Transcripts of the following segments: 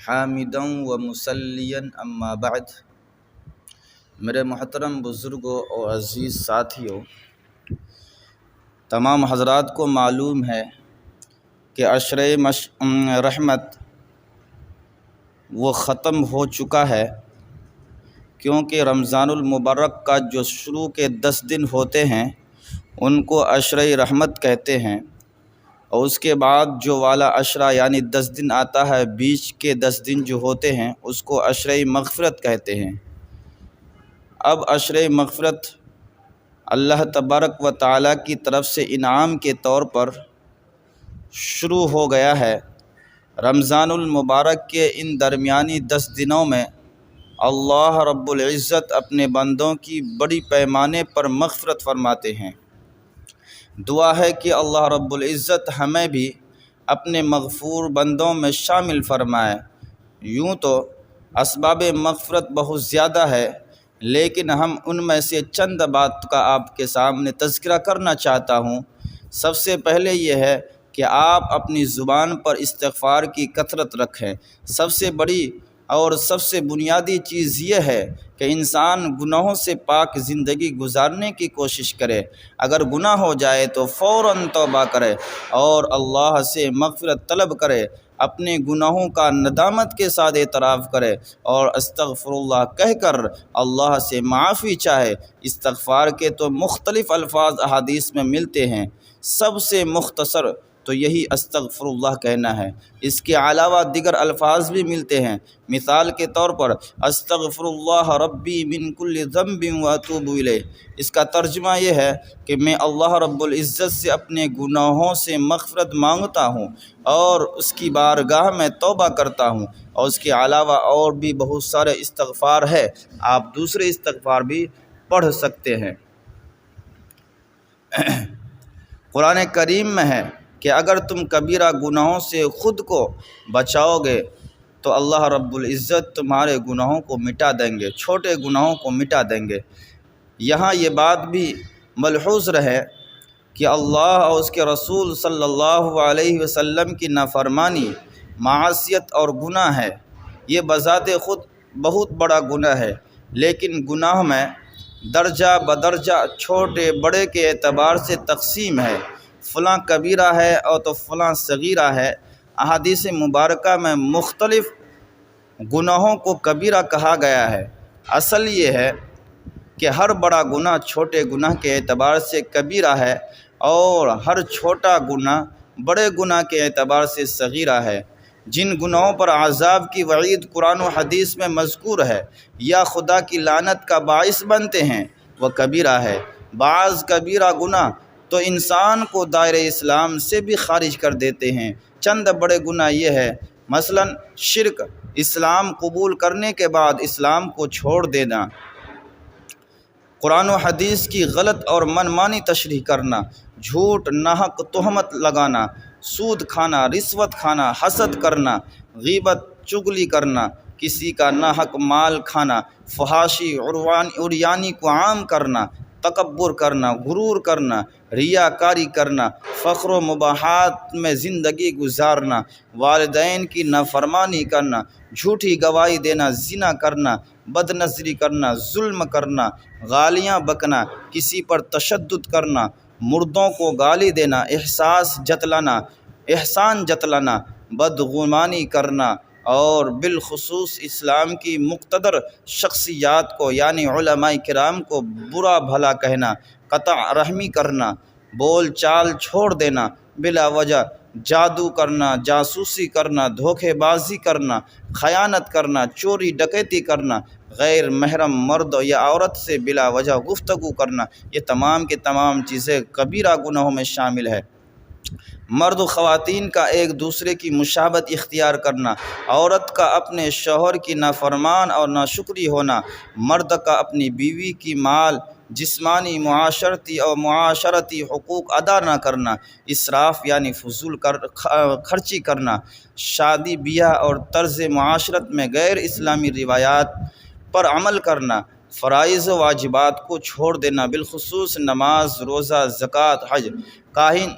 حامدا و مسلیا اما بعد۔ میرے محترم بزرگوں اور عزیز ساتھیوں، تمام حضرات کو معلوم ہے کہ عشرہ رحمت وہ ختم ہو چکا ہے، کیونکہ رمضان المبارک کا جو شروع کے 10 دن ہوتے ہیں ان کو عشرہ رحمت کہتے ہیں، اور اس کے بعد جو والا عشرہ یعنی 10 دن آتا ہے، بیچ کے 10 دن جو ہوتے ہیں اس کو عشرہ مغفرت کہتے ہیں۔ اب عشرہ مغفرت اللہ تبارک و تعالیٰ کی طرف سے انعام کے طور پر شروع ہو گیا ہے۔ رمضان المبارک کے ان درمیانی 10 دنوں میں اللہ رب العزت اپنے بندوں کی بڑی پیمانے پر مغفرت فرماتے ہیں۔ دعا ہے کہ اللہ رب العزت ہمیں بھی اپنے مغفور بندوں میں شامل فرمائے۔ یوں تو اسباب مغفرت بہت زیادہ ہے، لیکن ہم ان میں سے چند بات کا آپ کے سامنے تذکرہ کرنا چاہتا ہوں۔ سب سے پہلے یہ ہے کہ آپ اپنی زبان پر استغفار کی کثرت رکھیں۔ سب سے بڑی اور سب سے بنیادی چیز یہ ہے کہ انسان گناہوں سے پاک زندگی گزارنے کی کوشش کرے۔ اگر گناہ ہو جائے تو فوراً توبہ کرے اور اللہ سے مغفرت طلب کرے، اپنے گناہوں کا ندامت کے ساتھ اعتراف کرے اور استغفر اللہ کہہ کر اللہ سے معافی چاہے۔ استغفار کے تو مختلف الفاظ احادیث میں ملتے ہیں، سب سے مختصر تو یہی استغفر اللہ کہنا ہے۔ اس کے علاوہ دیگر الفاظ بھی ملتے ہیں، مثال کے طور پر استغفر اللہ ربی من کل ذنب واتوب الیہ۔ اس کا ترجمہ یہ ہے کہ میں اللہ رب العزت سے اپنے گناہوں سے مغفرت مانگتا ہوں اور اس کی بارگاہ میں توبہ کرتا ہوں۔ اور اس کے علاوہ اور بھی بہت سارے استغفار ہے، آپ دوسرے استغفار بھی پڑھ سکتے ہیں۔ قرآن کریم میں ہے کہ اگر تم کبیرہ گناہوں سے خود کو بچاؤ گے تو اللہ رب العزت تمہارے گناہوں کو مٹا دیں گے، چھوٹے گناہوں کو مٹا دیں گے۔ یہاں یہ بات بھی ملحوظ رہے کہ اللہ اور اس کے رسول صلی اللہ علیہ وسلم کی نافرمانی معصیت اور گناہ ہے۔ یہ بذات خود بہت بڑا گناہ ہے، لیکن گناہ میں درجہ بدرجہ چھوٹے بڑے کے اعتبار سے تقسیم ہے۔ فلاں کبیرہ ہے اور تو فلاں صغیرہ ہے۔ احادیث مبارکہ میں مختلف گناہوں کو کبیرہ کہا گیا ہے۔ اصل یہ ہے کہ ہر بڑا گناہ چھوٹے گناہ کے اعتبار سے کبیرہ ہے، اور ہر چھوٹا گناہ بڑے گناہ کے اعتبار سے صغیرہ ہے۔ جن گناہوں پر عذاب کی وعید قرآن و حدیث میں مذکور ہے یا خدا کی لعنت کا باعث بنتے ہیں، وہ کبیرہ ہے۔ بعض کبیرہ گناہ تو انسان کو دائرہ اسلام سے بھی خارج کر دیتے ہیں۔ چند بڑے گناہ یہ ہے، مثلا شرک، اسلام قبول کرنے کے بعد اسلام کو چھوڑ دینا، قرآن و حدیث کی غلط اور منمانی تشریح کرنا، جھوٹ ناحق تہمت لگانا، سود کھانا، رشوت کھانا، حسد کرنا، غیبت چغلی کرنا، کسی کا ناحق مال کھانا، فحاشی عریانی کو عام کرنا، تکبر کرنا، غرور کرنا، ریاکاری کرنا، فخر و مباحات میں زندگی گزارنا، والدین کی نافرمانی کرنا، جھوٹی گواہی دینا، زنا کرنا، بد نظری کرنا، ظلم کرنا، گالیاں بکنا، کسی پر تشدد کرنا، مردوں کو گالی دینا، احسان جتلانا، بدگمانی کرنا، اور بالخصوص اسلام کی مقتدر شخصیات کو یعنی علماء کرام کو برا بھلا کہنا، قطع رحمی کرنا، بول چال چھوڑ دینا، بلا وجہ جادو کرنا، جاسوسی کرنا، دھوکے بازی کرنا، خیانت کرنا، چوری ڈکیتی کرنا، غیر محرم مرد یا عورت سے بلا وجہ گفتگو کرنا، یہ تمام کے تمام چیزیں کبیرہ گناہوں میں شامل ہے۔ مرد و خواتین کا ایک دوسرے کی مشابہت اختیار کرنا، عورت کا اپنے شوہر کی نافرمان اور ناشکری ہونا، مرد کا اپنی بیوی کی مال، جسمانی، معاشرتی حقوق ادا نہ کرنا، اسراف یعنی فضول خرچی کرنا، شادی بیاہ اور طرز معاشرت میں غیر اسلامی روایات پر عمل کرنا، فرائض و واجبات کو چھوڑ دینا، بالخصوص نماز، روزہ، زکوٰۃ، حج، کاہن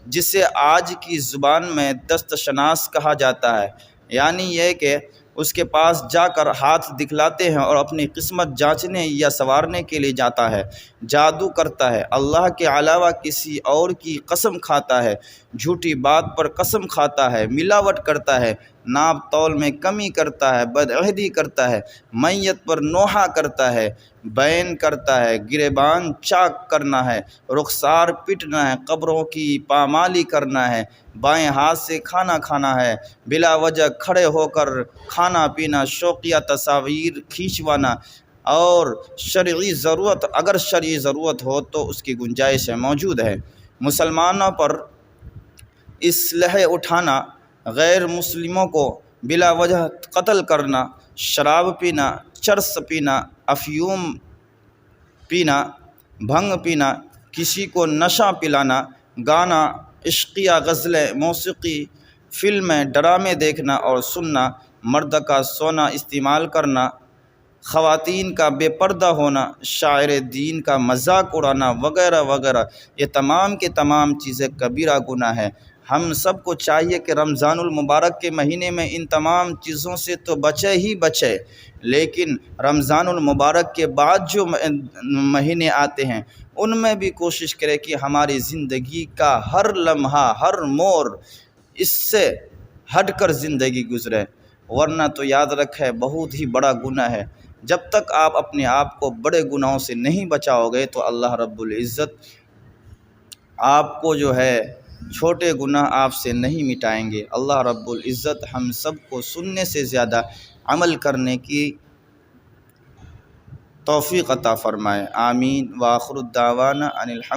جسے آج کی زبان میں دست شناس کہا جاتا ہے، یعنی یہ کہ اس کے پاس جا کر ہاتھ دکھلاتے ہیں اور اپنی قسمت جانچنے یا سنوارنے کے لیے جاتا ہے، جادو کرتا ہے، اللہ کے علاوہ کسی اور کی قسم کھاتا ہے، جھوٹی بات پر قسم کھاتا ہے، ملاوٹ کرتا ہے، ناپ تول میں کمی کرتا ہے، بدعہدی کرتا ہے، میت پر نوحہ کرتا ہے، بین کرتا ہے، گریبان چاک کرنا ہے، رخسار پٹنا ہے، قبروں کی پامالی کرنا ہے، بائیں ہاتھ سے کھانا کھانا ہے، بلا وجہ کھڑے ہو کر کھانا پینا، شوقیہ تصاویر کھینچوانا، اور اگر شرعی ضرورت ہو تو اس کی گنجائش موجود ہے۔ مسلمانوں پر اسلحے اٹھانا، غیر مسلموں کو بلا وجہ قتل کرنا، شراب پینا، چرس پینا، افیون پینا، بھنگ پینا، کسی کو نشہ پلانا، گانا، عشقیہ غزلیں، موسیقی، فلمیں، ڈرامے دیکھنا اور سننا، مرد کا سونا استعمال کرنا، خواتین کا بے پردہ ہونا، شاعر دین کا مذاق اڑانا وغیرہ وغیرہ، یہ تمام کے تمام چیزیں کبیرہ گناہ ہے۔ ہم سب کو چاہیے کہ رمضان المبارک کے مہینے میں ان تمام چیزوں سے تو بچے ہی بچے، لیکن رمضان المبارک کے بعد جو مہینے آتے ہیں ان میں بھی کوشش کرے کہ ہماری زندگی کا ہر لمحہ، ہر موڑ اس سے ہٹ کر زندگی گزرے، ورنہ تو یاد رکھے بہت ہی بڑا گناہ ہے۔ جب تک آپ اپنے آپ کو بڑے گناہوں سے نہیں بچاؤ گے تو اللہ رب العزت آپ کو جو ہے چھوٹے گناہ آپ سے نہیں مٹائیں گے۔ اللہ رب العزت ہم سب کو سننے سے زیادہ عمل کرنے کی توفیق عطا فرمائے، آمین۔ وآخر الدعوانا ان الحمد